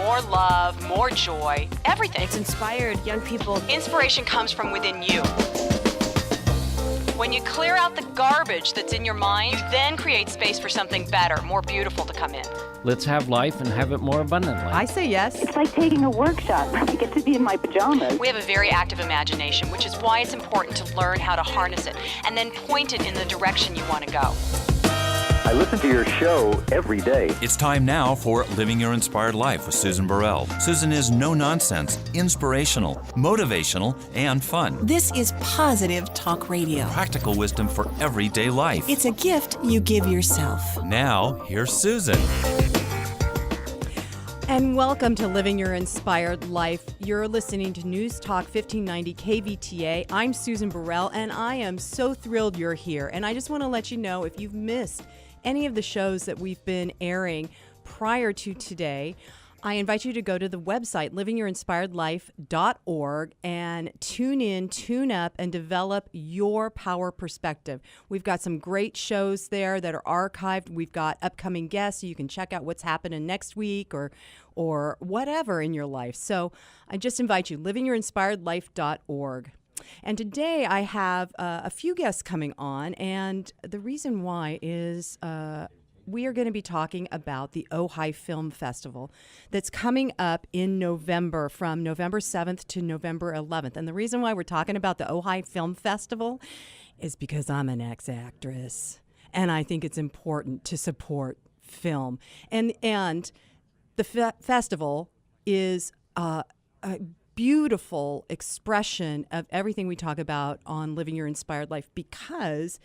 more love, more joy, everything. It's inspired young people. Inspiration comes from within you. When you clear out the garbage that's in your mind, you then create space for something better, more beautiful to come in. Let's have life and have it more abundantly. I say yes. It's like taking a workshop. I get to be in my pajamas. We have a very active imagination, which is why it's important to learn how to harness it and then point it in the direction you want to go. I listen to your show every day. It's time now for Living Your Inspired Life with Susan Burrell. Susan is no-nonsense, inspirational, motivational, and fun. This is positive talk radio. Practical wisdom for everyday life. It's a gift you give yourself. Now, here's Susan. And welcome to Living Your Inspired Life. You're listening to News Talk 1590 KVTA. I'm Susan Burrell, and I am so thrilled you're here. And I just want to let you know, if you've missed any of the shows that we've been airing prior to today, I invite you to go to the website, livingyourinspiredlife.org, and tune in, tune up, and develop your power perspective. We've got some great shows there that are archived. We've got upcoming guests, so you can check out what's happening next week or whatever in your life. So I just invite you, livingyourinspiredlife.org. And today I have a few guests coming on, and the reason why is we are going to be talking about the Ojai Film Festival that's coming up in November, from November 7th to November 11th. And the reason why we're talking about the Ojai Film Festival is because I'm an ex-actress, and I think it's important to support film. And the festival is a beautiful expression of everything we talk about on Living Your Inspired Life, because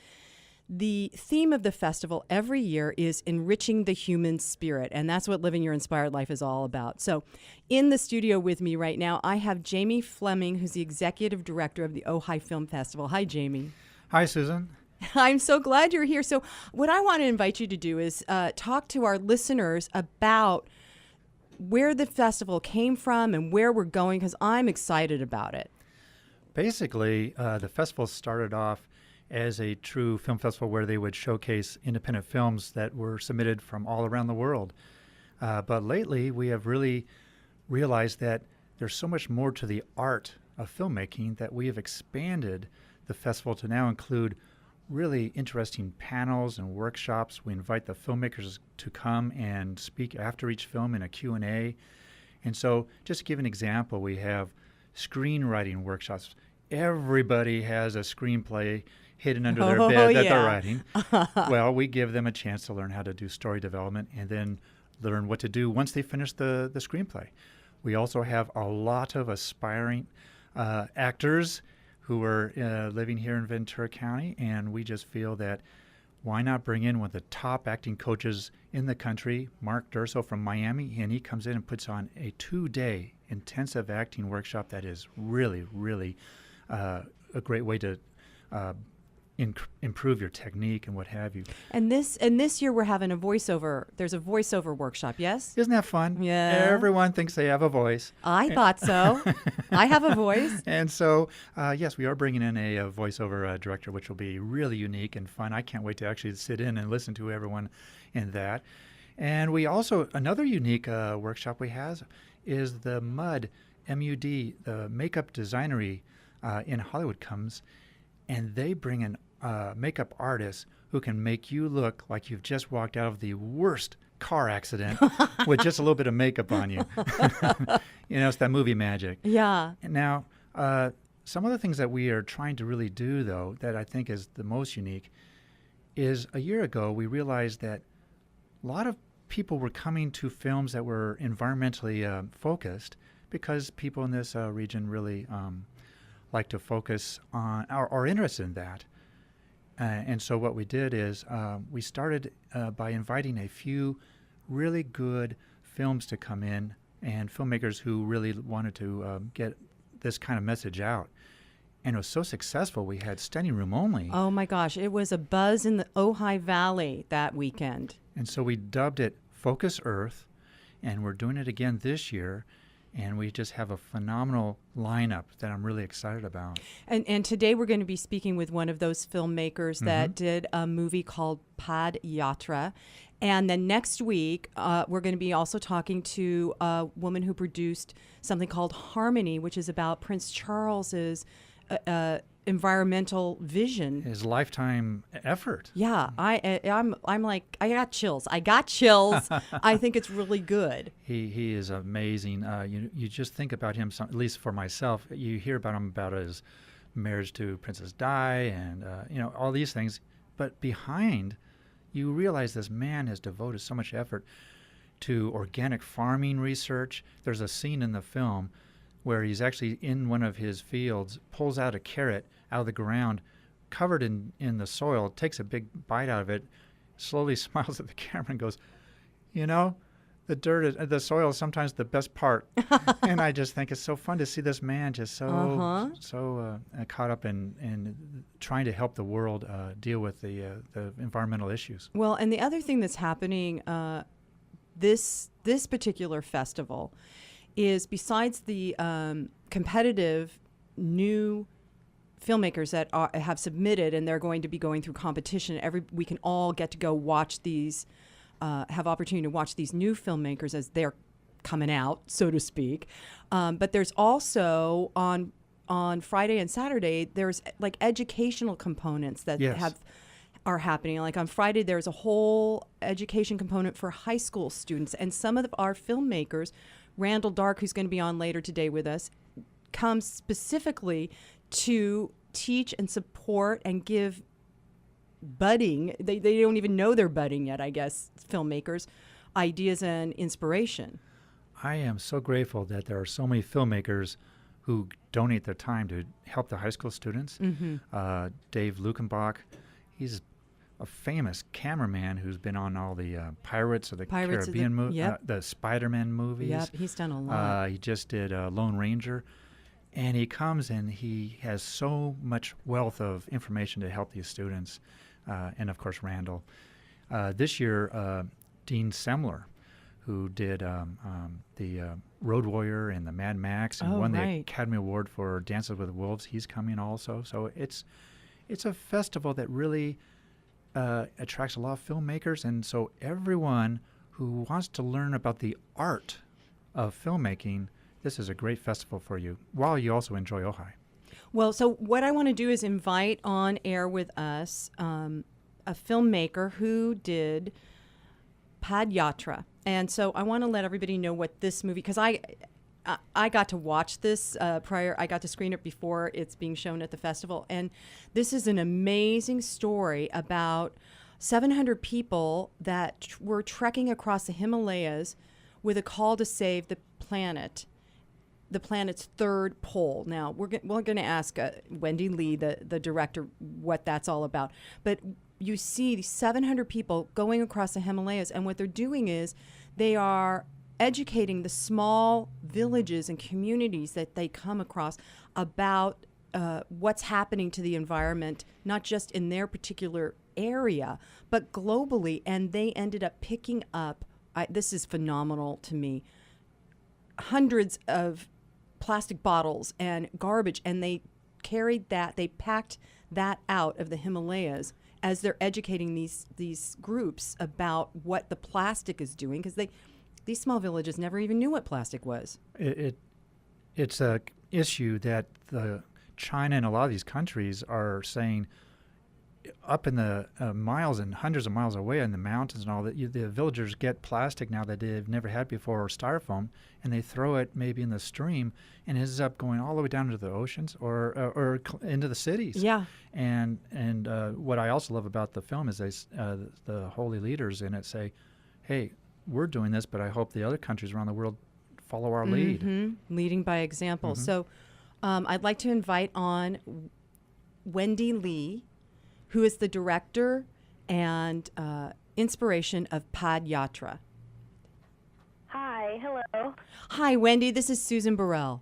the theme of the festival every year is enriching the human spirit, and that's what Living Your Inspired Life is all about. So in the studio with me right now, I have Jamie Fleming, who's the executive director of the Ojai Film Festival. Hi, Jamie. Hi, Susan. I'm so glad you're here. So what I want to invite you to do is talk to our listeners about where the festival came from and where we're going, because I'm excited about it. Basically, the festival started off as a true film festival where they would showcase independent films that were submitted from all around the world. But lately, we have really realized that there's so much more to the art of filmmaking that we have expanded the festival to now include really interesting panels and workshops. We invite the filmmakers to come and speak after each film in a Q&A. And so just to give an example, we have screenwriting workshops. Everybody has a screenplay hidden under their bed that they're writing. Well, we give them a chance to learn how to do story development and then learn what to do once they finish the screenplay. We also have a lot of aspiring actors who are living here in Ventura County, and we just feel that why not bring in one of the top acting coaches in the country, Mark Durso from Miami, and he comes in and puts on a 2-day intensive acting workshop that is really, really a great way to improve your technique and what have you. And this year we're having a voiceover. There's a voiceover workshop, yes? Isn't that fun? Yeah. Everyone thinks they have a voice. I thought so. I have a voice. And so, yes, we are bringing in a voiceover director, which will be really unique and fun. I can't wait to actually sit in and listen to everyone in that. And we also, another unique workshop we have is the MUD, M-U-D, the Makeup Designery in Hollywood comes, and they bring in makeup artists who can make you look like you've just walked out of the worst car accident with just a little bit of makeup on you. You know, it's that movie magic. Yeah. Now, some of the things that we are trying to really do, though, that I think is the most unique, is a year ago we realized that a lot of people were coming to films that were environmentally focused because people in this region really like to focus on, or are interested in that. And so what we did is we started by inviting a few really good films to come in, and filmmakers who really wanted to get this kind of message out. And it was so successful, we had standing room only. Oh my gosh, it was a buzz in the Ojai Valley that weekend. And so we dubbed it Focus Earth, and we're doing it again this year. And we just have a phenomenal lineup that I'm really excited about. And today we're going to be speaking with one of those filmmakers that did a movie called PAD YATRA. And then next week, we're going to be also talking to a woman who produced something called Harmony, which is about Prince Charles's environmental vision. His lifetime effort. Yeah, I'm like, I got chills. I think it's really good. He is amazing. You just think about him, at least for myself, you hear about him about his marriage to Princess Di and, all these things. But behind, you realize this man has devoted so much effort to organic farming research. There's a scene in the film where he's actually in one of his fields, pulls out a carrot out of the ground, covered in the soil, takes a big bite out of it, slowly smiles at the camera and goes, the soil is sometimes the best part. And I just think it's so fun to see this man just so caught up in trying to help the world deal with the environmental issues. Well, and the other thing that's happening this particular festival is, besides the competitive new filmmakers that have submitted and they're going to be going through competition, we can all get to go watch these, have opportunity to watch these new filmmakers as they're coming out, so to speak. But there's also on Friday and Saturday, there's like educational components that are happening. Like on Friday, there's a whole education component for high school students, and some of our filmmakers, Randall Dark, who's going to be on later today with us, comes specifically to teach and support and give budding, they don't even know they're budding yet, I guess, filmmakers, ideas and inspiration. I am so grateful that there are so many filmmakers who donate their time to help the high school students. Dave Lukenbach, he's a famous cameraman who's been on all the Pirates of the Caribbean movies, the Spider-Man movies. Yep, he's done a lot. He just did Lone Ranger. And he comes and he has so much wealth of information to help these students. And, of course, Randall. This year, Dean Semler, who did the Road Warrior and the Mad Max and won the Academy Award for Dances with Wolves, he's coming also. So it's a festival that really attracts a lot of filmmakers. And so everyone who wants to learn about the art of filmmaking, this is a great festival for you, while you also enjoy Ojai. Well, so what I want to do is invite on air with us a filmmaker who did PAD YATRA. And so I want to let everybody know what this movie, because I got to watch this prior. I got to screen it before it's being shown at the festival. And this is an amazing story about 700 people that were trekking across the Himalayas with a call to save the planet's third pole. Now, we're going to ask Wendy Lee, the director, what that's all about. But you see these 700 people going across the Himalayas, and what they're doing is they are educating the small villages and communities that they come across about what's happening to the environment, not just in their particular area, but globally. And they ended up picking up, this is phenomenal to me, hundreds of plastic bottles and garbage, and they packed that out of the Himalayas as they're educating these groups about what the plastic is doing, because these small villages never even knew what plastic was. It's a issue that China and a lot of these countries are saying up in the miles and hundreds of miles away in the mountains and all that, the villagers get plastic now that they've never had before, or styrofoam, and they throw it maybe in the stream, and it ends up going all the way down into the oceans or into the cities. Yeah. And what I also love about the film is the holy leaders in it say, hey, we're doing this, but I hope the other countries around the world follow our lead. Leading by example. So I'd like to invite on Wendy Lee, who is the director and inspiration of PAD YATRA. Hi, hello. Hi, Wendy. This is Susan Burrell.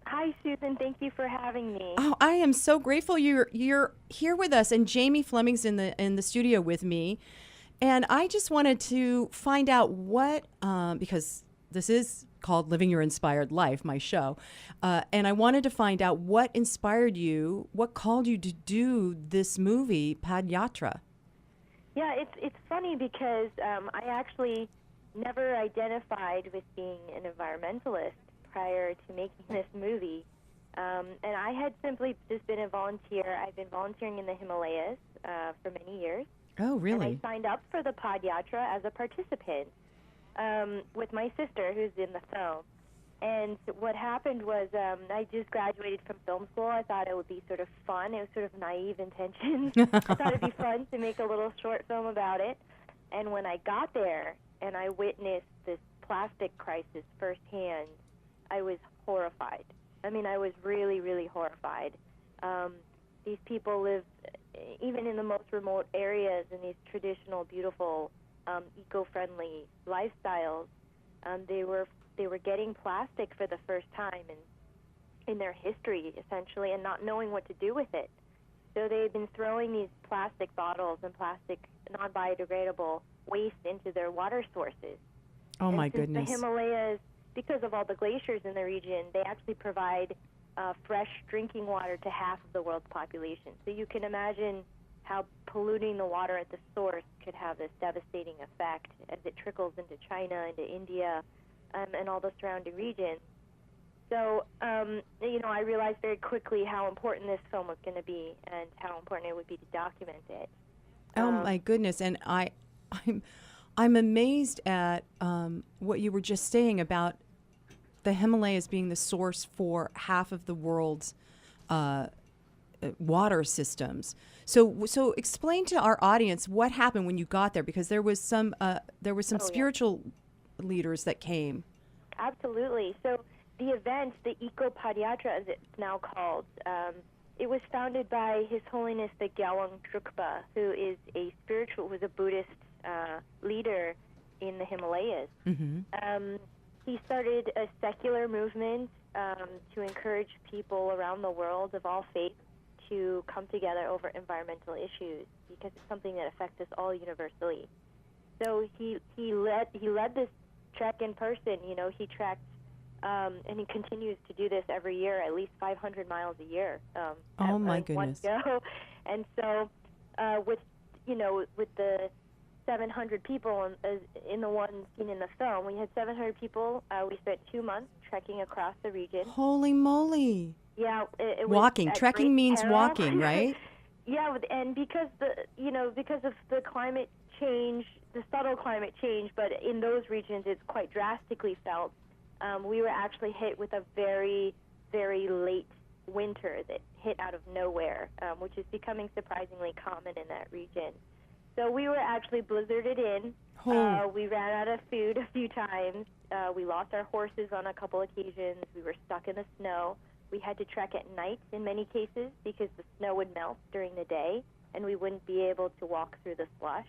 Hi, Susan. Thank you for having me. Oh, I am so grateful you're here with us, and Jamie Fleming's in the studio with me. And I just wanted to find out what, because this is called Living Your Inspired Life, my show. And I wanted to find out what inspired you, what called you to do this movie, PAD YATRA. Yeah, it's funny because I actually never identified with being an environmentalist prior to making this movie. And I had simply just been a volunteer. I've been volunteering in the Himalayas for many years. Oh, really? And I signed up for the PAD YATRA as a participant with my sister, who's in the film. And what happened was I just graduated from film school. I thought it would be sort of fun. It was sort of naive intentions. I thought it'd be fun to make a little short film about it. And when I got there and I witnessed this plastic crisis firsthand, I was horrified. I mean, I was really, really horrified. These people live even in the most remote areas in these traditional, beautiful, eco-friendly lifestyles. They were getting plastic for the first time in their history, essentially, and not knowing what to do with it. So they've been throwing these plastic bottles and plastic non-biodegradable waste into their water sources. Oh, my since goodness. The Himalayas, because of all the glaciers in the region, they actually provide fresh drinking water to half of the world's population. So you can imagine how polluting the water at the source could have this devastating effect as it trickles into China, into India, and all the surrounding regions. So, I realized very quickly how important this film was going to be and how important it would be to document it. Oh, my goodness. And I'm amazed at what you were just saying about the Himalayas being the source for half of the world's water systems. So explain to our audience what happened when you got there, because there was some spiritual leaders that came. Absolutely. So the event, the Eco PAD YATRA, as it's now called, it was founded by His Holiness the Gyalwang Drukpa, who is a Buddhist leader in the Himalayas. Mm-hmm. He started a secular movement to encourage people around the world of all faiths to come together over environmental issues, because it's something that affects us all universally. So he led this trek in person. He trekked, and he continues to do this every year, at least 500 miles a year. Oh my goodness! One go. And so, with the 700 people in the one scene in the film, we had 700 people. We spent 2 months trekking across the region. Holy moly! Yeah, it was walking. Trekking means peril. walking, right? Yeah, and because of the climate change, the subtle climate change, but in those regions it's quite drastically felt. We were actually hit with a very, very late winter that hit out of nowhere, which is becoming surprisingly common in that region. So we were actually blizzarded in. We ran out of food a few times. We lost our horses on a couple occasions. We were stuck in the snow. We had to trek at night in many cases because the snow would melt during the day and we wouldn't be able to walk through the slush.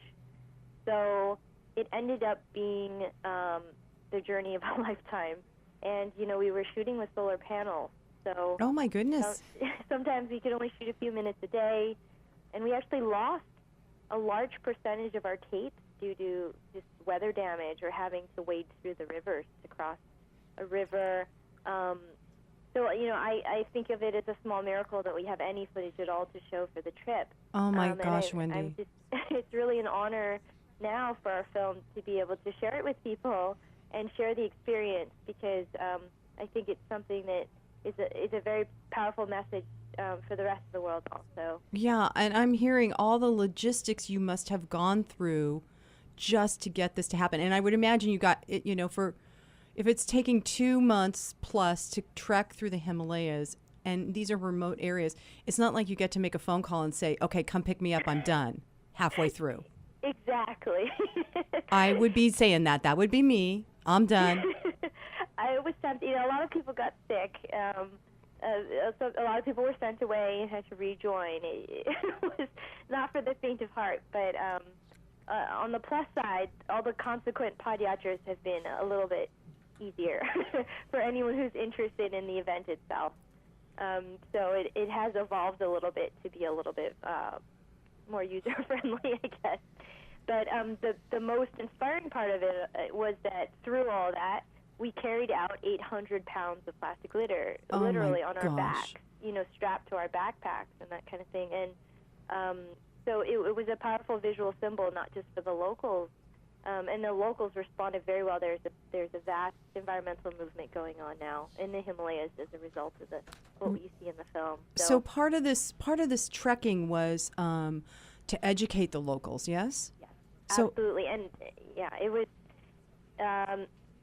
So it ended up being the journey of a lifetime. And, we were shooting with solar panels. So oh, my goodness. Sometimes we could only shoot a few minutes a day. And we actually lost a large percentage of our tapes due to just weather damage or having to wade through the rivers to cross a river. So, I think of it as a small miracle that we have any footage at all to show for the trip. Oh, my gosh, Wendy. It's really an honor now for our film to be able to share it with people and share the experience, because I think it's something that is a very powerful message for the rest of the world also. Yeah, and I'm hearing all the logistics you must have gone through just to get this to happen. And I would imagine you got it, if it's taking 2 months plus to trek through the Himalayas, and these are remote areas, it's not like you get to make a phone call and say, okay, come pick me up, I'm done, halfway through. Exactly. I would be saying that. That would be me. I'm done. I was sent, a lot of people got sick. So a lot of people were sent away and had to rejoin. It was not for the faint of heart, but on the plus side, all the consequent PAD YATRAs have been a little bit easier for anyone who's interested in the event itself. So it has evolved a little bit to be a little bit more user-friendly, I guess. But the most inspiring part of it was that through all that, we carried out 800 pounds of plastic litter, Oh, literally my on our gosh. backs, strapped to our backpacks and that kind of thing. And so it was a powerful visual symbol, not just for the locals. And the locals responded very well. There's a vast environmental movement going on now in the Himalayas as a result of what you see in the film. So part of this trekking was to educate the locals, yes? Yes, So- absolutely. And it was.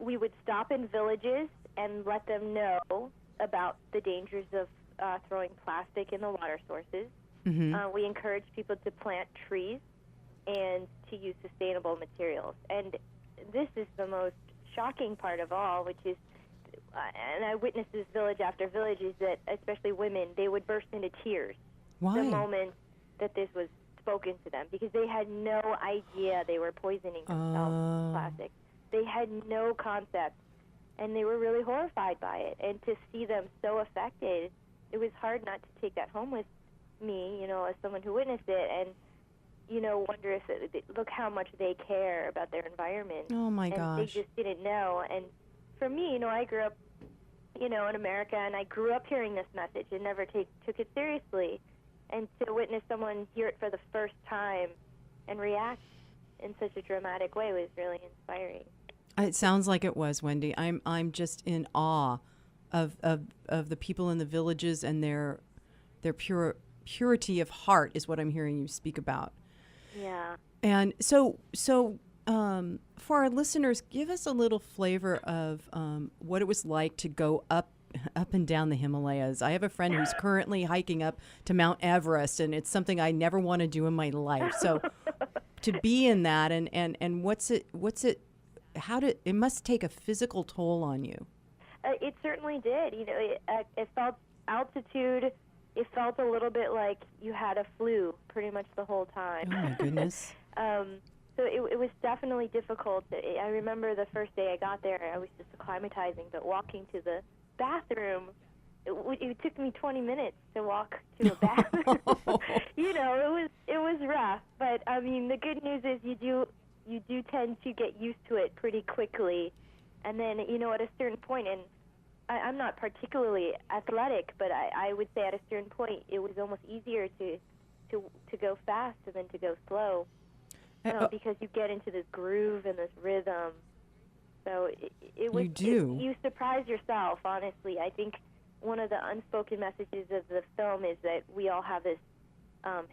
We would stop in villages and let them know about the dangers of throwing plastic in the water sources. We encourage people to plant trees and to use sustainable materials. And this is the most shocking part of all, which is, and I witnessed this village after village, is that especially women, they would burst into tears Why? the moment that this was spoken to them, because they had no idea they were poisoning themselves with plastic. They had no concept, and they were really horrified by it. And to see them so affected, it was hard not to take that home with me, as someone who witnessed it, and wonder if look how much they care about their environment. Oh my and gosh. they just didn't know. And for me, I grew up, in America, and I grew up hearing this message and never took it seriously. And to witness someone hear it for the first time and react in such a dramatic way was really inspiring. It sounds like it was, Wendy. I'm just in awe of the people in the villages and their purity of heart is what I'm hearing you speak about. Yeah. And so for our listeners, give us a little flavor of what it was like to go up and down the Himalayas. I have a friend who's currently hiking up to Mount Everest, and it's something I never want to do in my life. So to be in that and what's it it must take a physical toll on you. It certainly did. It felt altitude. It felt a little bit like you had a flu pretty much the whole time. Oh, my goodness. So it was definitely difficult. I remember the first day I got there, I was just acclimatizing, but walking to the bathroom, it took me 20 minutes to walk to a bathroom. It was rough. But, I mean, the good news is you do tend to get used to it pretty quickly. And then, at a certain point, and I'm not particularly athletic, but I would say at a certain point it was almost easier to go fast than to go slow, because you get into this groove and this rhythm. So it was. You do. You surprise yourself, honestly. I think one of the unspoken messages of the film is that we all have this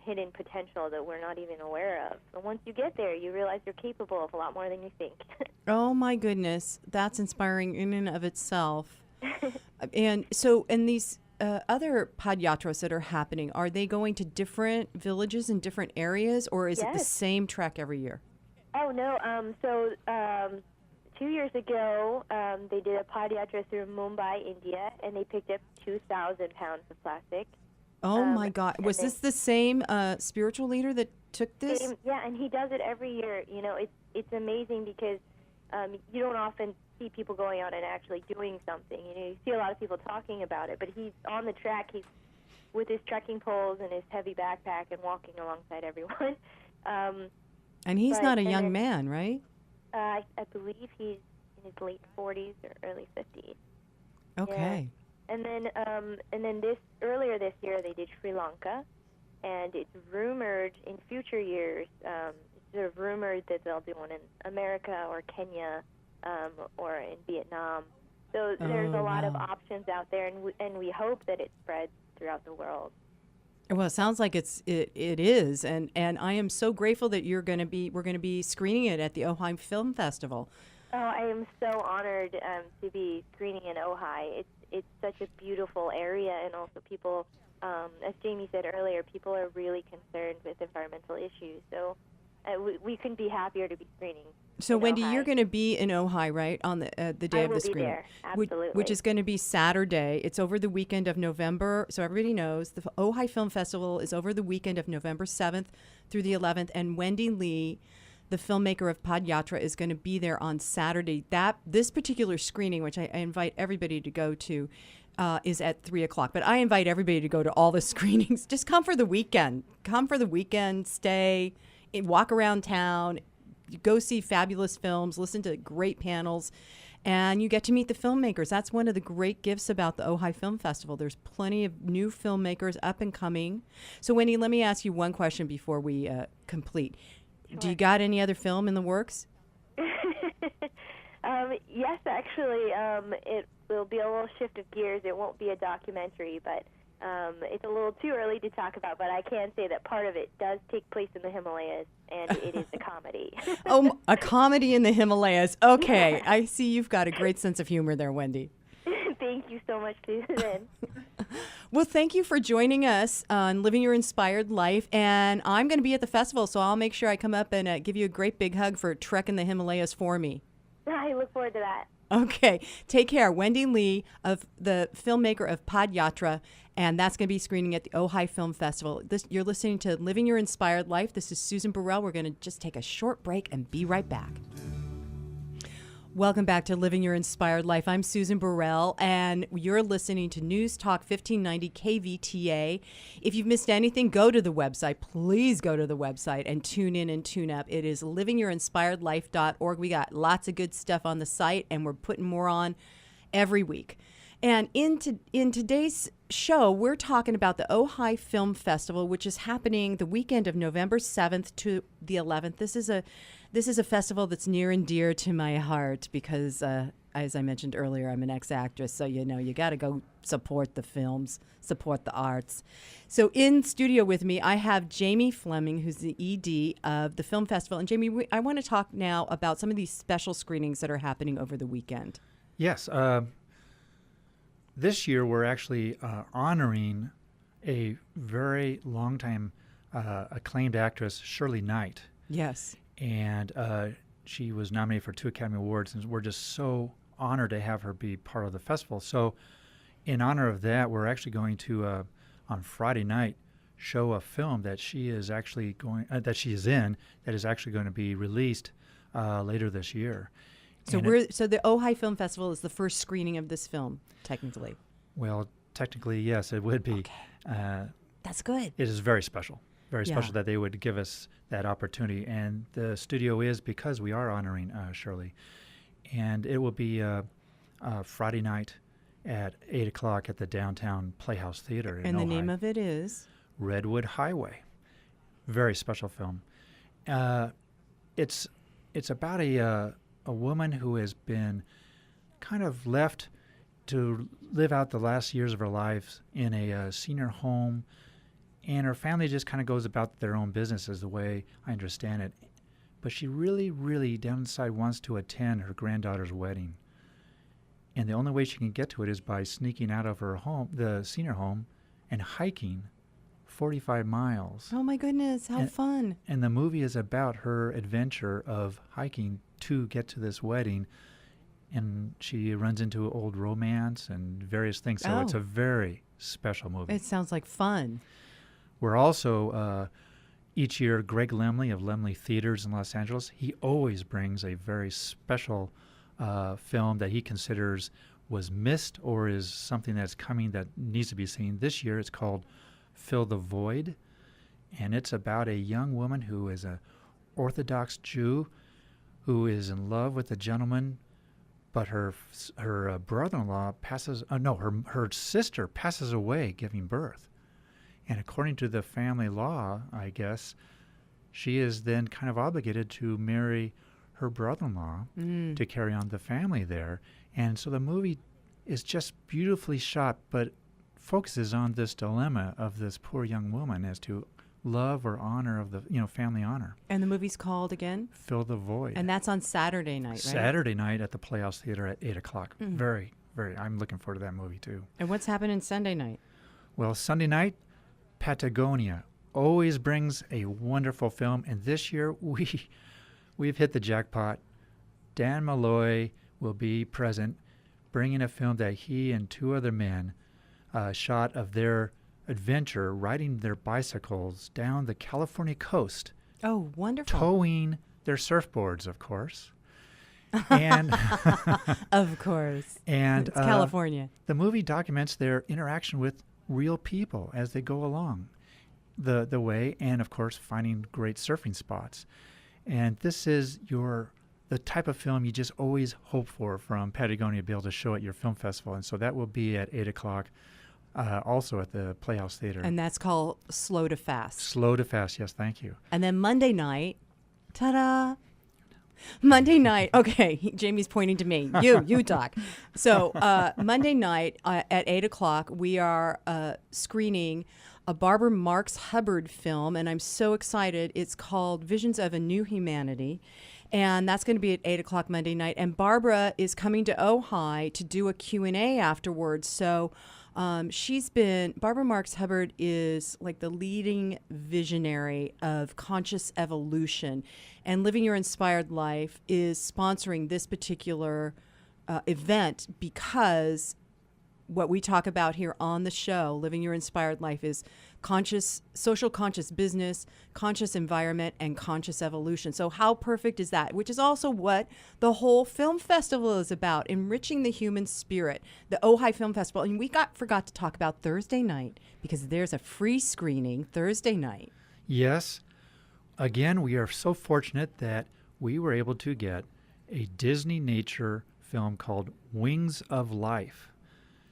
hidden potential that we're not even aware of. And once you get there, you realize you're capable of a lot more than you think. Oh, my goodness. That's inspiring in and of itself. And these other PAD YATRAs that are happening, are they going to different villages in different areas, or is it the same trek every year? Oh, no. 2 years ago, they did a PAD YATRA through Mumbai, India, and they picked up 2,000 pounds of plastic. Oh, my God. Was this the same spiritual leader that took this? Yeah, and he does it every year. It's amazing because you don't often see people going out and actually doing something. You see a lot of people talking about it, but he's on the track. He's with his trekking poles and his heavy backpack and walking alongside everyone. And he's not a young man, right? I believe he's in his late 40s or early 50s. Okay. Yeah. And then earlier this year they did Sri Lanka, and it's rumored in future years. It's sort of rumored that they'll do one in America or Kenya, or in Vietnam. So there's a lot of options out there, and we hope that it spreads throughout the world. Well, it sounds like it is, and I am so grateful that we're going to be screening it at the Ojai Film Festival. Oh, I am so honored to be screening in Ojai. It's such a beautiful area, and also people, as Jamie said earlier, people are really concerned with environmental issues. So we couldn't be happier to be screening. So, Wendy, Ojai. you're going to be in Ojai, right, on the day of the screening? I will be there, absolutely. Which is going to be Saturday. It's over the weekend of November. So everybody knows the Ojai Film Festival is over the weekend of November 7th through the 11th. And Wendy Lee, the filmmaker of PAD YATRA, is going to be there on Saturday. This particular screening, which I invite everybody to go to, is at 3 o'clock. But I invite everybody to go to all the screenings. Just come for the weekend. Come for the weekend, stay, walk around town, go see fabulous films, listen to great panels, and you get to meet the filmmakers. That's one of the great gifts about the Ojai Film Festival. There's plenty of new filmmakers up and coming. So, Wendy, let me ask you one question before we complete. Sure. Do you got any other film in the works? Yes, actually, it will be a little shift of gears. It won't be a documentary, but it's a little too early to talk about, but I can say that part of it does take place in the Himalayas, and it is a comedy. Oh, a comedy in the Himalayas. Okay, I see you've got a great sense of humor there, Wendy. Thank you so much, Susan. Well, thank you for joining us on Living Your Inspired Life, and I'm going to be at the festival, so I'll make sure I come up and give you a great big hug for trekking the Himalayas for me. I look forward to that. Okay, take care. Wendy Lee, of the filmmaker of PAD YATRA, and that's going to be screening at the Ojai Film Festival. You're listening to Living Your Inspired Life. This is Susan Burrell. We're going to just take a short break and be right back. Welcome back to Living Your Inspired Life. I'm Susan Burrell, and you're listening to News Talk 1590 KVTA. If you've missed anything, go to the website. Please go to the website and tune in and tune up. It is livingyourinspiredlife.org. We got lots of good stuff on the site, and we're putting more on every week. And in today's show, we're talking about the Ojai Film Festival, which is happening the weekend of November 7th to the 11th. This is a festival that's near and dear to my heart because, as I mentioned earlier, I'm an ex-actress, so you got to go support the films, support the arts. So in studio with me, I have Jamie Fleming, who's the ED of the film festival. And Jamie, I want to talk now about some of these special screenings that are happening over the weekend. Yes. This year, we're actually honoring a very long-time acclaimed actress, Shirley Knight. Yes. And she was nominated for 2 Academy Awards, and we're just so honored to have her be part of the festival. So in honor of that, we're actually going to, on Friday night, show a film that she is actually that is actually going to be released later this year. So so the Ojai Film Festival is the first screening of this film, technically. Well, technically, yes, it would be. Okay. That's good. It is very special. Very special that they would give us that opportunity. And the studio is because we are honoring Shirley. And it will be Friday night at 8 o'clock at the Downtown Playhouse Theater in And the Ojai. name of it is? Redwood Highway. Very special film. It's about a woman who has been kind of left to live out the last years of her life in a senior home, and her family just kind of goes about their own business, is the way I understand it. But she really, really down inside wants to attend her granddaughter's wedding. And the only way she can get to it is by sneaking out of her home, the senior home, and hiking 45 miles. Oh my goodness, how fun. And the movie is about her adventure of hiking to get to this wedding. And she runs into old romance and various things. So it's a very special movie. It sounds like fun. We're also, each year, Greg Lemley of Lemley Theaters in Los Angeles, he always brings a very special film that he considers was missed or is something that's coming that needs to be seen. This year it's called Fill the Void, and it's about a young woman who is an Orthodox Jew who is in love with a gentleman, but her brother-in-law her sister passes away giving birth. And according to the family law, I guess, she is then kind of obligated to marry her brother-in-law to carry on the family there. And so the movie is just beautifully shot, but focuses on this dilemma of this poor young woman as to love or honor of the, family honor. And the movie's called again? Fill the Void. And that's on Saturday night, right? Saturday night at the Playhouse Theater at 8 o'clock. Very, very, I'm looking forward to that movie too. And what's happening Sunday night? Well, Sunday night, Patagonia always brings a wonderful film, and this year we've hit the jackpot. Dan Malloy will be present, bringing a film that he and 2 other men shot of their adventure riding their bicycles down the California coast. Oh, wonderful. Towing their surfboards, of course. And of course. And it's California. The movie documents their interaction with real people as they go along the way, and of course finding great surfing spots. And this is the type of film you just always hope for from Patagonia to be able to show at your film festival. And so that will be at 8 o'clock, also at the Playhouse Theater. And that's called Slow to Fast. Slow to Fast, yes, thank you. And then Monday night, ta-da! Monday night, okay, Jamie's pointing to me. You talk. So Monday night at 8 o'clock, we are screening a Barbara Marx Hubbard film, and I'm so excited. It's called Visions of a New Humanity, and that's going to be at 8 o'clock Monday night. And Barbara is coming to Ojai to do a Q&A afterwards. So Barbara Marx Hubbard is like the leading visionary of conscious evolution, and Living Your Inspired Life is sponsoring this particular event because what we talk about here on the show, Living Your Inspired Life, is conscious, social conscious business, conscious environment, and conscious evolution. So how perfect is that? Which is also what the whole film festival is about, enriching the human spirit, the Ojai Film Festival. And we forgot to talk about Thursday night because there's a free screening Thursday night. Yes. Again, we are so fortunate that we were able to get a Disney nature film called Wings of Life.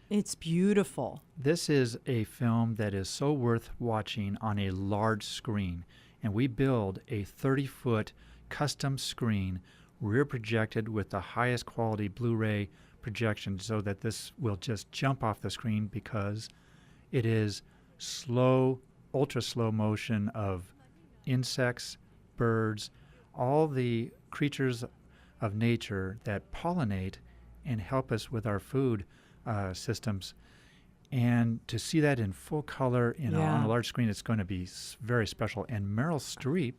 It's beautiful. This is a film that is so worth watching on a large screen. And we build a 30-foot custom screen, rear projected with the highest quality Blu-ray projection so that this will just jump off the screen because it is slow, ultra slow motion of insects, birds, all the creatures of nature that pollinate and help us with our food systems. And to see that in full color on a large screen, it's going to be very special. And Meryl Streep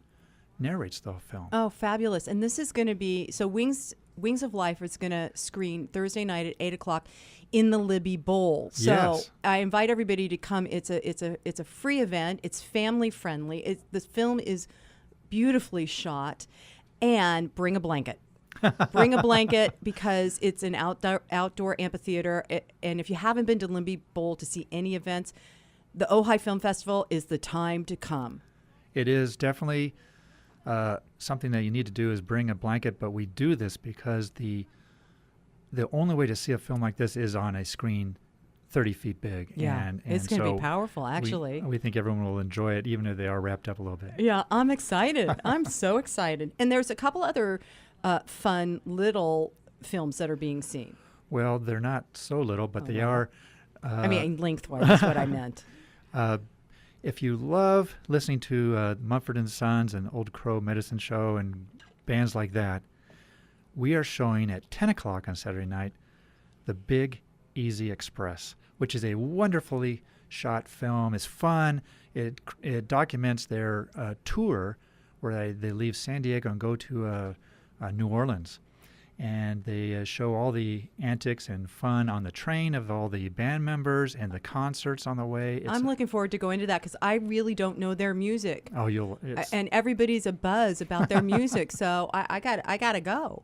narrates the film. Oh, fabulous. And this is going to be, so Wings of Life is going to screen Thursday night at 8 o'clock in the Libby Bowl. So yes. I invite everybody to come. It's a free event. It's family friendly. The film is beautifully shot. And bring a blanket. Bring a blanket because it's an outdoor amphitheater. And if you haven't been to Libby Bowl to see any events, the Ojai Film Festival is the time to come. It is definitely something that you need to do is bring a blanket, but we do this because the only way to see a film like this is on a screen 30 feet big. Yeah, and it's going to so be powerful, actually. We think everyone will enjoy it, even if they are wrapped up a little bit. Yeah, I'm excited. I'm so excited. And there's a couple other fun little films that are being seen. Well, they're not so little, but they are. I mean, lengthwise is what I meant. If you love listening to Mumford & Sons and Old Crow Medicine Show and bands like that, we are showing at 10 o'clock on Saturday night The Big Easy Express, which is a wonderfully shot film. It's fun. It documents their tour where they leave San Diego and go to New Orleans. And they show all the antics and fun on the train of all the band members and the concerts on the way. I'm looking forward to going to that because I really don't know their music. Oh, and everybody's a buzz about their music, so I gotta go.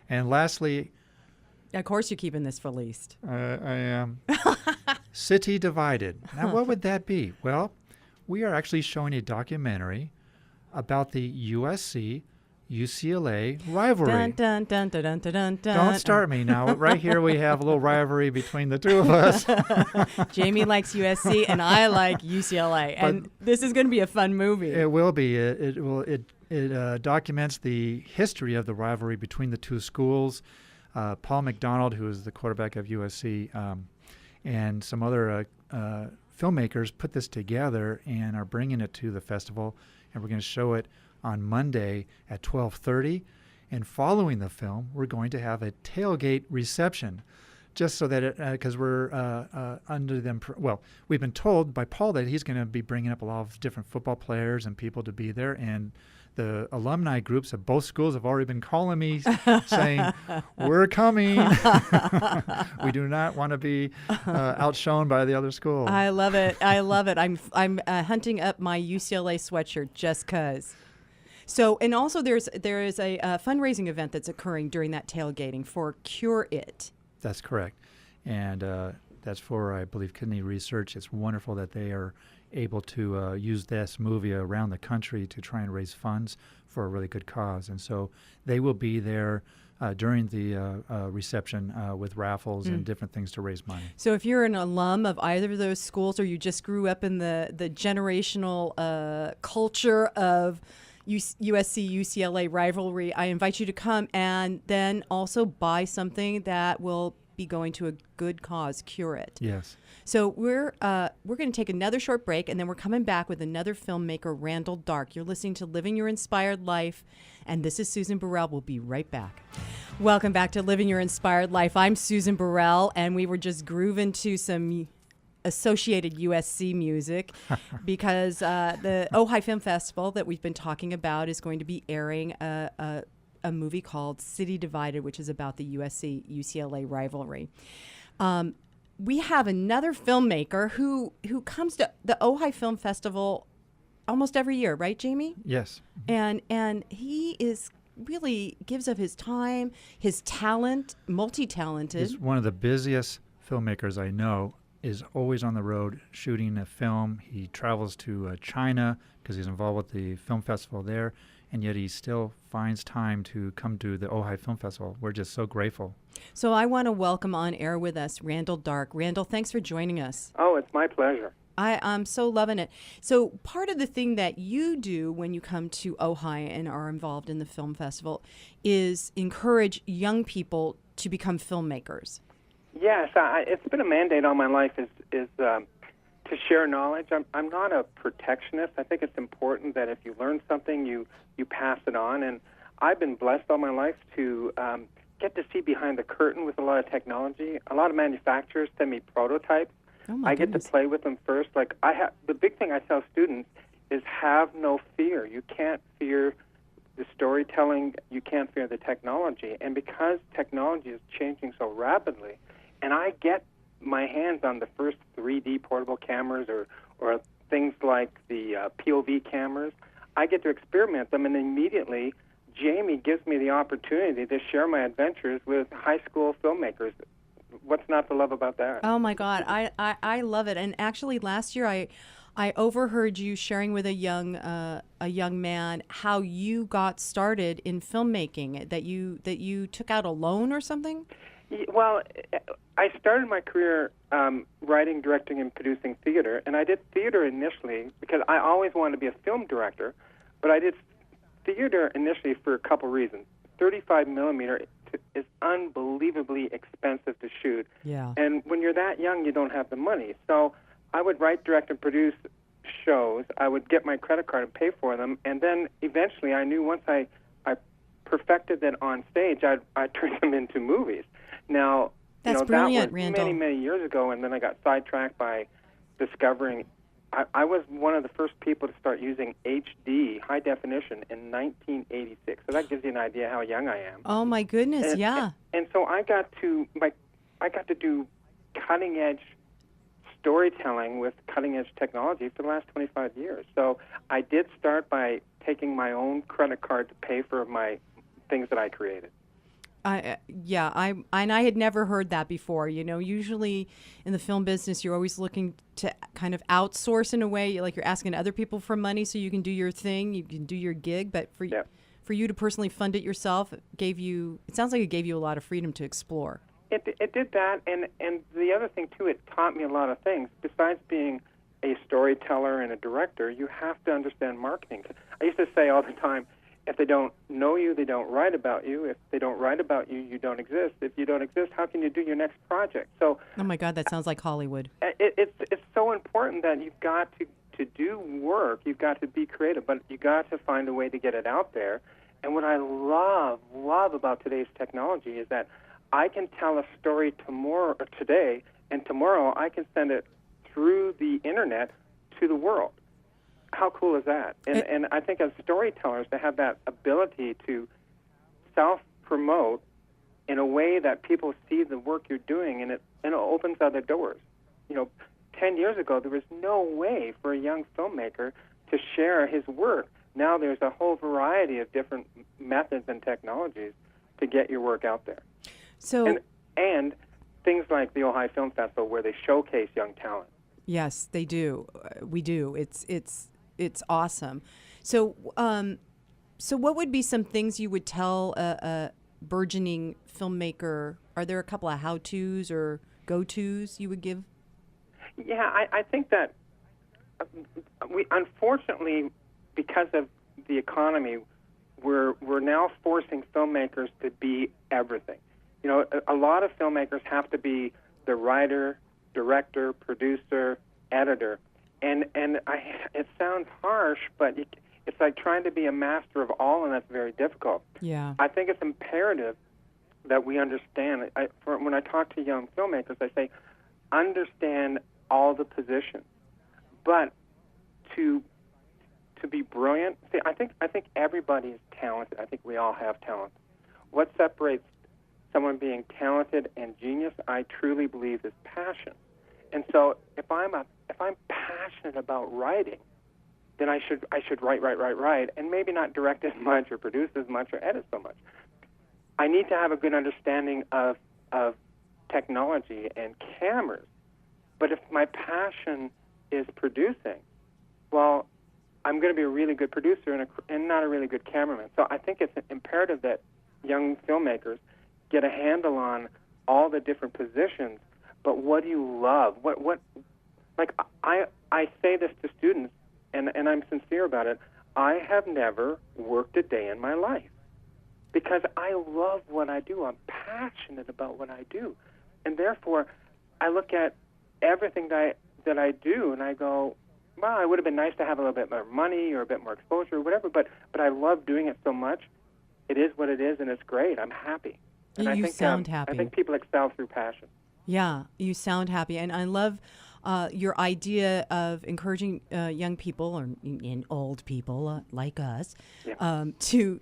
And lastly, of course, you're keeping this for least. I am. City Divided. Now, what would that be? Well, we are actually showing a documentary about the USC UCLA rivalry. Dun, dun, dun, dun, dun, dun, dun, dun. Don't start me now. Right here we have a little rivalry between the two of us. Jamie likes USC and I like UCLA, and this is going to be a fun movie. It will be. It documents the history of the rivalry between the two schools. Paul McDonald, who is the quarterback of USC, and some other filmmakers put this together and are bringing it to the festival, and we're going to show it on Monday at 12:30, and following the film, we're going to have a tailgate reception, just so that because we're under them. Well, we've been told by Paul that he's going to be bringing up a lot of different football players and people to be there, and the alumni groups of both schools have already been calling me saying, "We're coming." We do not want to be outshone by the other school. I love it. I love it. I'm hunting up my UCLA sweatshirt just 'cause. So, and also there is a fundraising event that's occurring during that tailgating for Cure It. That's correct. And that's for, I believe, kidney research. It's wonderful that they are able to use this movie around the country to try and raise funds for a really good cause. And so they will be there during the reception with raffles and different things to raise money. So if you're an alum of either of those schools, or you just grew up in the generational culture of USC UCLA rivalry, I invite you to come and then also buy something that will be going to a good cause, Cure It. Yes. So we're going to take another short break, and then we're coming back with another filmmaker, Randall Dark. You're listening to Living Your Inspired Life, and this is Susan Burrell. We'll be right back. Welcome back to Living Your Inspired Life. I'm Susan Burrell, and we were just grooving to some associated USC music because the Ojai Film Festival that we've been talking about is going to be airing a movie called City Divided, which is about the USC-UCLA rivalry. We have another filmmaker who comes to the Ojai Film Festival almost every year, right, Jamie? Yes. And he is really gives of his time, his talent, multi-talented. He's one of the busiest filmmakers I know, is always on the road shooting a film. He travels to China because he's involved with the film festival there, and yet he still finds time to come to the Ojai Film Festival. We're just so grateful. So I want to welcome on air with us Randall Dark. Randall, thanks for joining us. Oh, it's my pleasure. I'm so loving it. So part of the thing that you do when you come to Ojai and are involved in the film festival is encourage young people to become filmmakers. Yes, it's been a mandate all my life is to share knowledge. I'm not a protectionist. I think it's important that if you learn something, you pass it on. And I've been blessed all my life to get to see behind the curtain with a lot of technology. A lot of manufacturers send me prototypes. Oh my I goodness. get to play with them first. Like the big thing I tell students is have no fear. You can't fear the storytelling. You can't fear the technology. And because technology is changing so rapidly, and I get my hands on the first 3D portable cameras or things like the POV cameras, I get to experiment them, and immediately Jamie gives me the opportunity to share my adventures with high school filmmakers. What's not to love about that? Oh my God, I love it. And actually, last year I overheard you sharing with a young man how you got started in filmmaking. That you took out a loan or something. Well, I started my career writing, directing, and producing theater, and I did theater initially because I always wanted to be a film director, but I did theater initially for a couple reasons. 35 millimeter is unbelievably expensive to shoot, and when you're that young, you don't have the money. So I would write, direct, and produce shows. I would get my credit card and pay for them, and then eventually I knew once I perfected that on stage, I'd turn them into movies. Now, that's brilliant, that was Randall. many years ago, and then I got sidetracked by discovering. I was one of the first people to start using HD, high definition, in 1986. So that gives you an idea how young I am. Oh my goodness, yeah. And so I got to do cutting edge storytelling with cutting edge technology for the last 25 years. So I did start by taking my own credit card to pay for my things that I created. I had never heard that before. You know, usually in the film business, you're always looking to kind of outsource in a way, like you're asking other people for money so you can do your thing, you can do your gig. But for you to personally fund it yourself, it sounds like it gave you a lot of freedom to explore. It did that, and the other thing too, it taught me a lot of things. Besides being a storyteller and a director, you have to understand marketing. I used to say all the time, if they don't know you, they don't write about you. If they don't write about you, you don't exist. If you don't exist, how can you do your next project? So, oh my God, that sounds like Hollywood. It's so important that you've got to do work. You've got to be creative, but you got to find a way to get it out there. And what I love about today's technology is that I can tell a story today, and tomorrow I can send it through the internet to the world. How cool is that? And I think as storytellers, to have that ability to self-promote in a way that people see the work you're doing, and it opens other doors. 10 years ago, there was no way for a young filmmaker to share his work. Now there's a whole variety of different methods and technologies to get your work out there. So and things like the Ojai Film Festival, where they showcase young talent. Yes, they do. We do. It's awesome. So, so what would be some things you would tell a burgeoning filmmaker? Are there a couple of how-tos or go-tos you would give? Yeah, I think that we, unfortunately, because of the economy, we're now forcing filmmakers to be everything. You know, a lot of filmmakers have to be the writer, director, producer, editor, and it sounds harsh, but it's like trying to be a master of all, and that's very difficult. Yeah. I think it's imperative that we understand. When I talk to young filmmakers, I say, understand all the positions, but to be brilliant. See, I think everybody is talented. I think we all have talent. What separates someone being talented and genius, I truly believe, is passion. And so, if I'm passionate about writing, then I should write, and maybe not direct as much or produce as much or edit so much. I need to have a good understanding of technology and cameras. But if my passion is producing, well, I'm going to be a really good producer and not a really good cameraman. So I think it's imperative that young filmmakers get a handle on all the different positions. But what do you love? What? Like I say this to students, and I'm sincere about it. I have never worked a day in my life because I love what I do. I'm passionate about what I do, and therefore I look at everything that I do, and I go, well, it would have been nice to have a little bit more money or a bit more exposure or whatever, but I love doing it so much. It is what it is, and it's great. I'm happy. And You I think, sound happy. I think people excel through passion. Yeah, you sound happy, and I love your idea of encouraging young people or old people like us to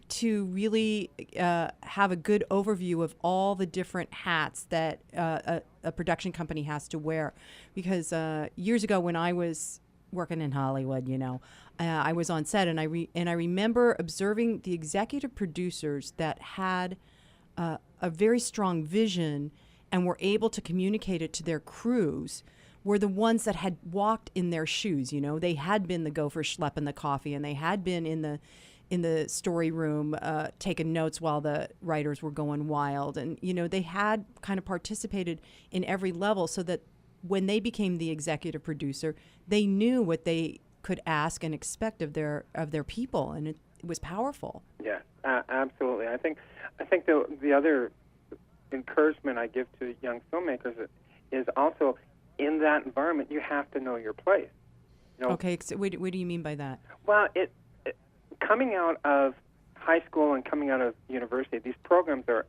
really have a good overview of all the different hats that a production company has to wear. Because years ago, when I was working in Hollywood, I was on set, and I remember observing the executive producers that had a very strong vision and were able to communicate it to their crews were the ones that had walked in their shoes. They had been the gopher schlepping the coffee, and they had been in the story room taking notes while the writers were going wild. And, they had kind of participated in every level so that when they became the executive producer, they knew what they could ask and expect of their people, and it was powerful. Yeah, absolutely. I think the other encouragement I give to young filmmakers is also in that environment you have to know your place. Okay, so what do you mean by that? Well, coming out of high school and coming out of university, these programs are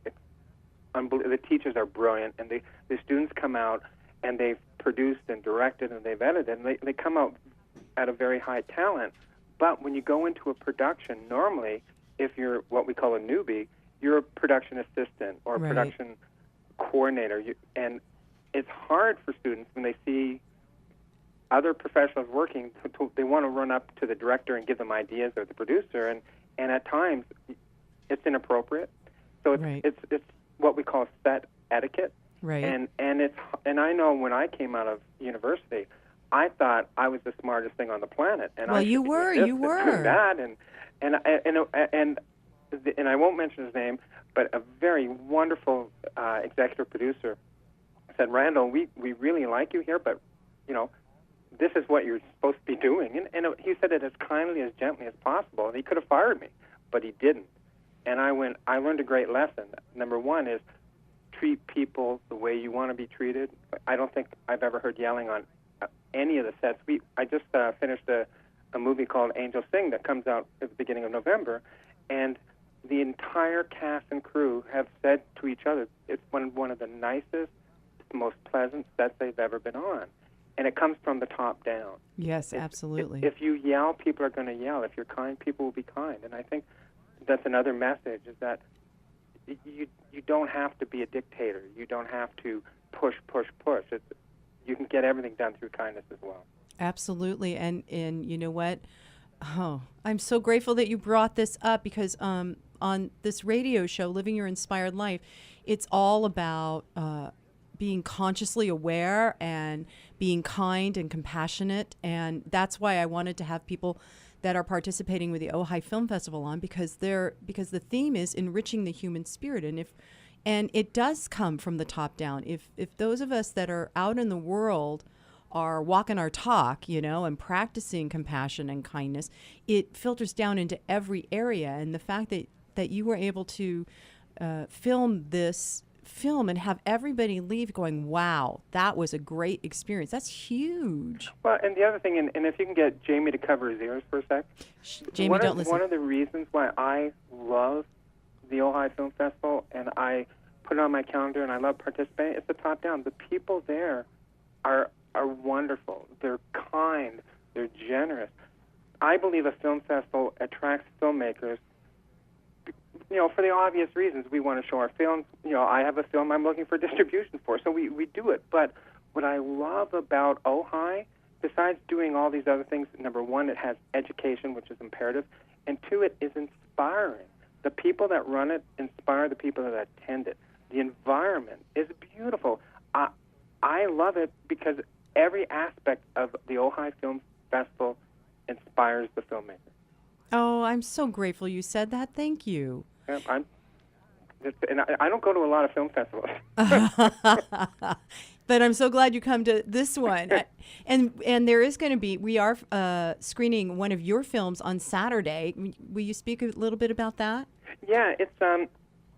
the teachers are brilliant, and the students come out and they've produced and directed and they've edited, and they come out at a very high talent. But when you go into a production, normally, if you're what we call a newbie, you're a production assistant or a production coordinator. And it's hard for students when they see other professionals working. They want to run up to the director and give them ideas, or the producer, and at times it's inappropriate. So it's what we call set etiquette. Right. And I know when I came out of university, I thought I was the smartest thing on the planet. And you were. That and I won't mention his name, but a very wonderful executive producer said, Randall, we really like you here, but this is what you're supposed to be doing. And he said it as kindly, as gently as possible. And he could have fired me, but he didn't. And I learned a great lesson. Number one is treat people the way you want to be treated. I don't think I've ever heard yelling on any of the sets. I just finished a movie called Angel Sing that comes out at the beginning of November, and the entire cast and crew have said to each other, it's one of the nicest, most pleasant sets they've ever been on. And it comes from the top down. Yes, absolutely. If you yell, people are going to yell. If you're kind, people will be kind. And I think that's another message, is that you don't have to be a dictator. You don't have to push. You can get everything done through kindness as well. Absolutely. And you know what? Oh, I'm so grateful that you brought this up, because on this radio show, Living Your Inspired Life, it's all about being consciously aware and being kind and compassionate. And that's why I wanted to have people that are participating with the Ojai Film Festival on, because the theme is enriching the human spirit. And it does come from the top down. If those of us that are out in the world are walking our talk, and practicing compassion and kindness, it filters down into every area. And the fact that you were able to film this film and have everybody leave going, wow, that was a great experience. That's huge. Well, and the other thing, and if you can get Jamie to cover his ears for a sec. Jamie, don't listen. One of the reasons why I love the Ojai Film Festival, and I put it on my calendar and I love participating, it's the top down. The people there are wonderful. They're kind. They're generous. I believe a film festival attracts filmmakers, for the obvious reasons. We want to show our films. I have a film I'm looking for distribution for, so we do it. But what I love about Ojai, besides doing all these other things, number one, it has education, which is imperative, and two, it is inspiring. The people that run it inspire the people that attend it. The environment is beautiful. I love it because every aspect of the Ojai Film Festival inspires the filmmaker. Oh, I'm so grateful you said that. Thank you. Yeah, I don't go to a lot of film festivals. But I'm so glad you come to this one. And there is going to be, we are screening one of your films on Saturday. Will you speak a little bit about that? Yeah, it's a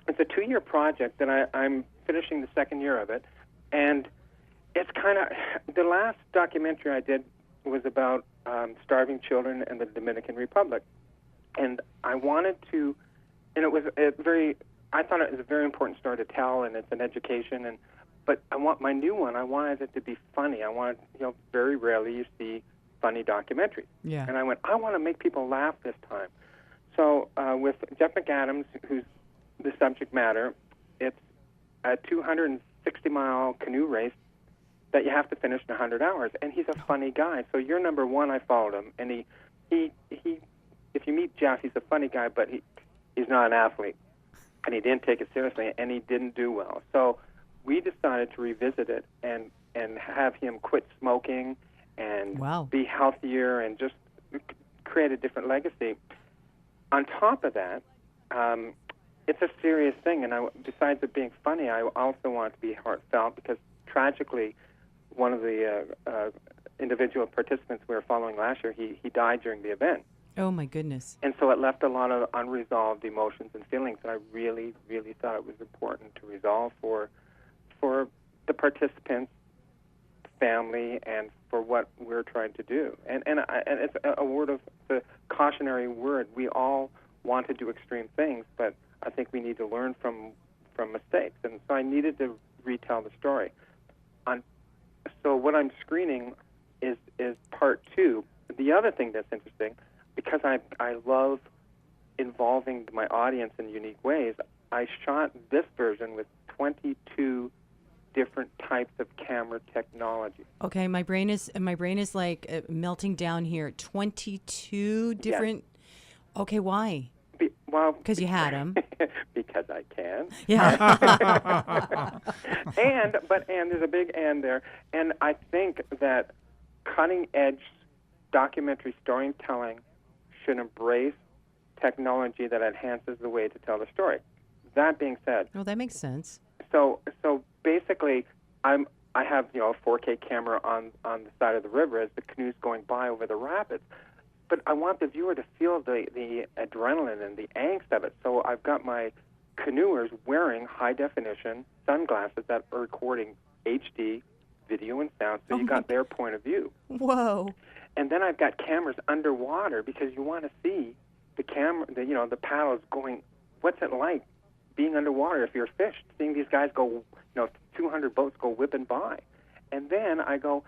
2-year project, and I'm finishing the second year of it. And it's kind of, the last documentary I did was about starving children in the Dominican Republic. And I wanted to, and it was I thought it was a very important story to tell, and it's an education, but I wanted it to be funny. I wanted, very rarely you see funny documentaries. Yeah. And I went, I want to make people laugh this time. So with Jeff McAdams, who's the subject matter, it's a 260-mile canoe race that you have to finish in 100 hours. And he's a funny guy. So year number one, I followed him, and he if you meet Jeff, he's a funny guy, but he's not an athlete. And he didn't take it seriously, and he didn't do well. So we decided to revisit it and have him quit smoking and be healthier and just create a different legacy. On top of that, it's a serious thing, and besides it being funny, I also want it to be heartfelt because tragically, one of the individual participants we were following last year, he died during the event. Oh, my goodness. And so it left a lot of unresolved emotions and feelings that I really, really thought it was important to resolve for the participants, family, and for what we're trying to do. And it's a word of the cautionary word. We all want to do extreme things, but I think we need to learn from mistakes. And so I needed to retell the story. So what I'm screening is part 2. The other thing that's interesting, because I love involving my audience in unique ways, I shot this version with 22 different types of camera technology. Okay, my brain is like melting down here. 22 different. Yes. Okay, why? Because you had them. Because I can. Yeah. But there's a big and there. And I think that cutting edge documentary storytelling should embrace technology that enhances the way to tell the story. That being said, well, that makes sense. So basically, I have a 4K camera on the side of the river as the canoe's going by over the rapids, but I want the viewer to feel the adrenaline and the angst of it. So I've got my canoers wearing high definition sunglasses that are recording HD video and sound, so you got their point of view. Whoa. And then I've got cameras underwater because you want to see the camera, the paddles going. What's it like being underwater if you're a fish? Seeing these guys go, 200 boats go whipping by, and then I go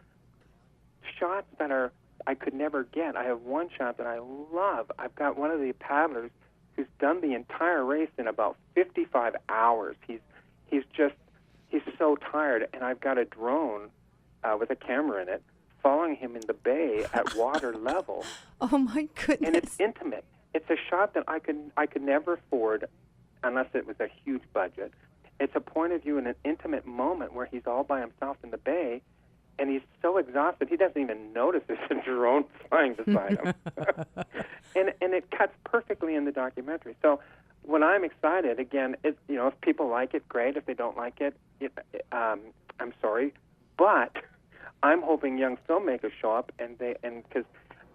shots that I could never get. I have one shot that I love. I've got one of the paddlers who's done the entire race in about 55 hours. He's so tired, and I've got a drone with a camera in it, following him in the bay at water level. Oh my goodness! And it's intimate. It's a shot that I could never afford unless it was a huge budget. it's a point of view in an intimate moment where he's all by himself in the bay, and he's so exhausted he doesn't even notice there's a drone flying beside him. and it cuts perfectly in the documentary. So when I'm excited, again, if people like it, great. If they don't like it, I'm sorry, but I'm hoping young filmmakers show up, and because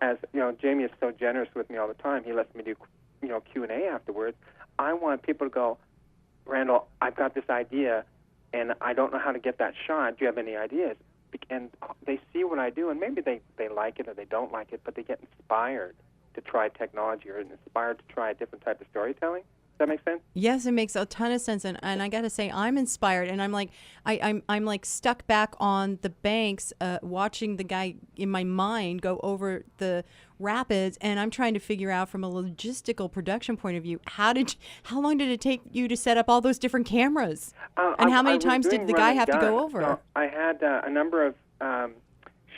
as Jamie is so generous with me all the time, he lets me do Q&A afterwards. I want people to go, Randall, I've got this idea, and I don't know how to get that shot. Do you have any ideas? And they see what I do, and maybe they like it or they don't like it, but they get inspired to try technology or inspired to try a different type of storytelling. Does that make sense? Yes, it makes a ton of sense, and I got to say, I'm inspired, and I'm like, I'm like stuck back on the banks, watching the guy in my mind go over the rapids, and I'm trying to figure out from a logistical production point of view, how long did it take you to set up all those different cameras, and how many times did the guy have to go over? So I had a number of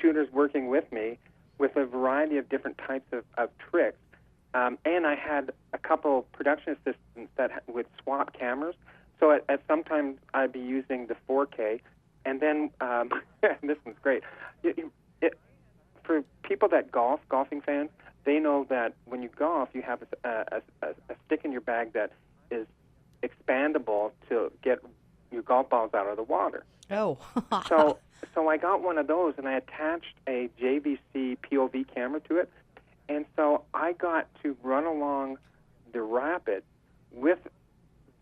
shooters working with me with a variety of different types of tricks. And I had a couple production assistants that would swap cameras. So at sometimes I'd be using the 4K, and then this one's great. For people that golfing fans, they know that when you golf, you have a stick in your bag that is expandable to get your golf balls out of the water. Oh. So I got one of those, and I attached a JVC POV camera to it. And so I got to run along the rapid with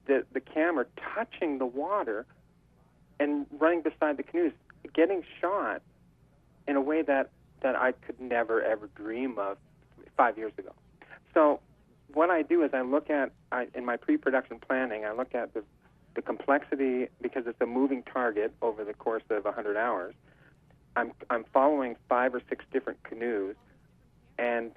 the camera touching the water and running beside the canoes, getting shot in a way that I could never, ever dream of 5 years ago. So what I do is I look at, in my pre-production planning, I look at the complexity, because it's a moving target over the course of 100 hours. I'm following 5 or 6 different canoes, and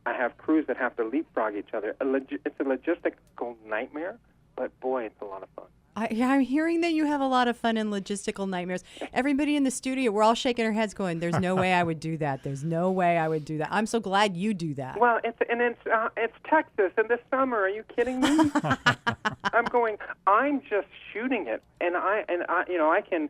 I have crews that have to leapfrog each other. It's a logistical nightmare, but boy, it's a lot of fun. I'm hearing that you have a lot of fun in logistical nightmares. Everybody in the studio, we're all shaking our heads going, there's no way I would do that. There's no way I would do that. I'm so glad you do that. Well, it's Texas in the summer. Are you kidding me? I'm just shooting it, and I can,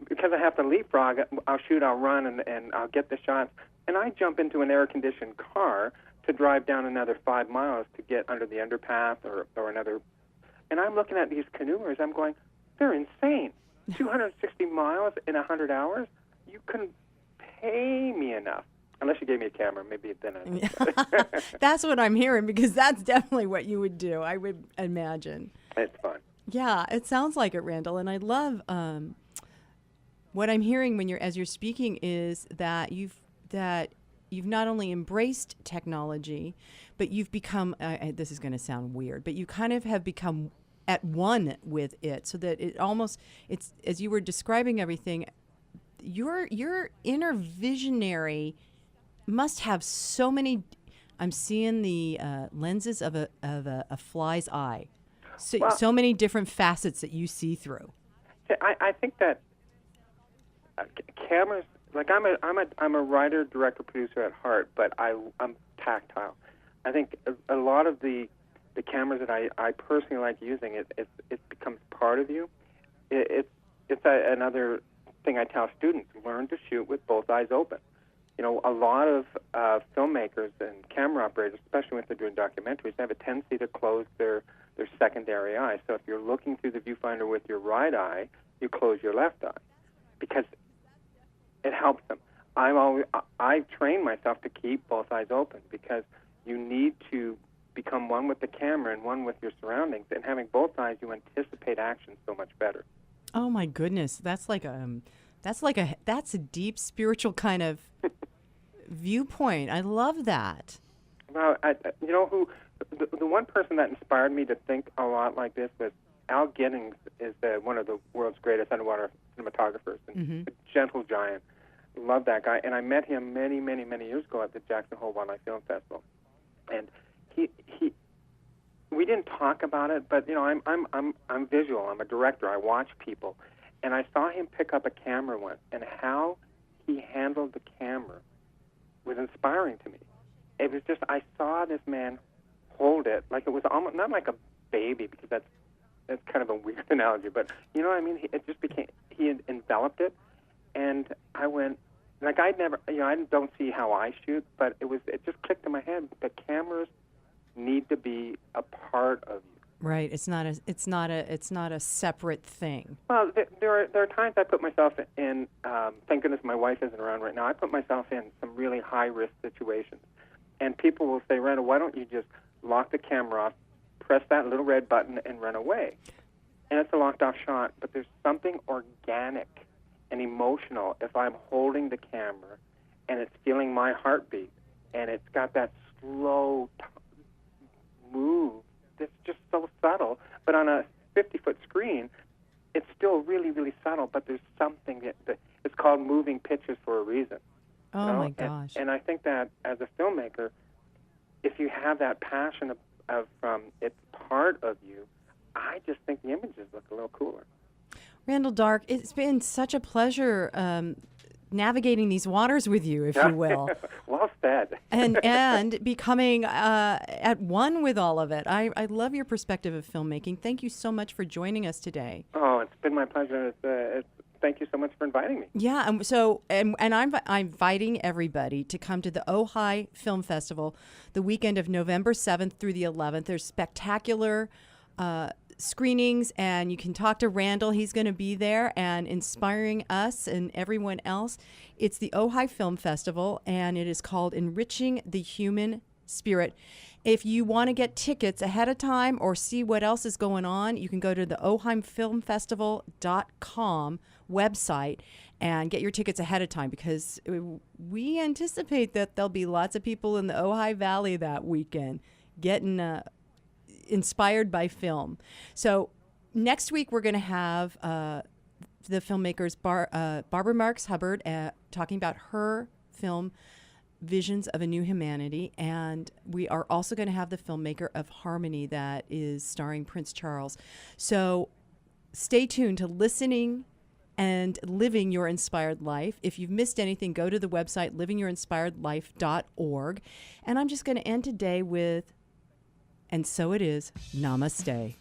because I have to leapfrog, I'll shoot, I'll run, and I'll get the shots. And I jump into an air-conditioned car to drive down another 5 miles to get under the underpass or another. And I'm looking at these canoers. I'm going, they're insane. 260 miles in 100 hours? You couldn't pay me enough. Unless you gave me a camera, maybe then I'd. That's what I'm hearing, because that's definitely what you would do, I would imagine. It's fun. Yeah, it sounds like it, Randall. And I love what I'm hearing as you're speaking is that you've not only embraced technology, but you've become, this is going to sound weird, but you kind of have become at one with it, so that it's as you were describing everything, your inner visionary must have so many, I'm seeing the lenses of a fly's eye, so many different facets that you see through. I think that cameras, like I'm a writer, director, producer at heart, but I'm tactile. I think a lot of the cameras that I personally like using, it becomes part of you. It's another thing I tell students: learn to shoot with both eyes open. A lot of filmmakers and camera operators, especially when they're doing documentaries, they have a tendency to close their secondary eye. So if you're looking through the viewfinder with your right eye, you close your left eye, because it helps them. I train myself to keep both eyes open, because you need to become one with the camera and one with your surroundings. And having both eyes, you anticipate action so much better. Oh my goodness, that's a deep spiritual kind of viewpoint. I love that. Well, the one person that inspired me to think a lot like this was Al Giddings. Is one of the world's greatest underwater cinematographers, and a gentle giant. Love that guy, and I met him many, many, many years ago at the Jackson Hole Wildlife Film Festival, and we didn't talk about it, but I'm visual. I'm a director. I watch people, and I saw him pick up a camera once, and how he handled the camera was inspiring to me. It was just, I saw this man hold it like it was almost not like a baby, because that's it's kind of a weird analogy, but you know what I mean? It just became, he had enveloped it, and I went, like I don't see how I shoot, but it just clicked in my head. The cameras need to be a part of you. Right. It's not a separate thing. Well, there are times I put myself in. Thank goodness my wife isn't around right now. I put myself in some really high risk situations, and people will say, "Randall, why don't you just lock the camera off, press that little red button, and run away?" And it's a locked off shot, but there's something organic and emotional if I'm holding the camera and it's feeling my heartbeat and it's got that slow move that's just so subtle. But on a 50-foot screen, it's still really, really subtle, but there's something that it's called moving pictures for a reason. Oh, my gosh. And I think that as a filmmaker, if you have that passion of it's part of you, I just think the images look a little cooler. Randall Dark, it's been such a pleasure navigating these waters with you, if you will. Well said. and becoming at one with all of it. I love your perspective of filmmaking. Thank you so much for joining us today. Oh, it's been my pleasure. Thank you so much for inviting me. Yeah, and I'm inviting everybody to come to the Ojai Film Festival the weekend of November 7th through the 11th. There's spectacular screenings, and you can talk to Randall. He's going to be there and inspiring us and everyone else. It's the Ojai Film Festival, and it is called Enriching the Human Spirit. If you want to get tickets ahead of time or see what else is going on, you can go to the ojaifilmfestival.com website and get your tickets ahead of time, because we anticipate that there'll be lots of people in the Ojai Valley that weekend getting inspired by film. So next week we're going to have the filmmakers Barbara Marks Hubbard talking about her film Visions of a New Humanity, and we are also going to have the filmmaker of Harmony that is starring Prince Charles. So stay tuned to listening and living your inspired life. If you've missed anything, go to the website livingyourinspiredlife.org. And I'm just going to end today with, and so it is, namaste.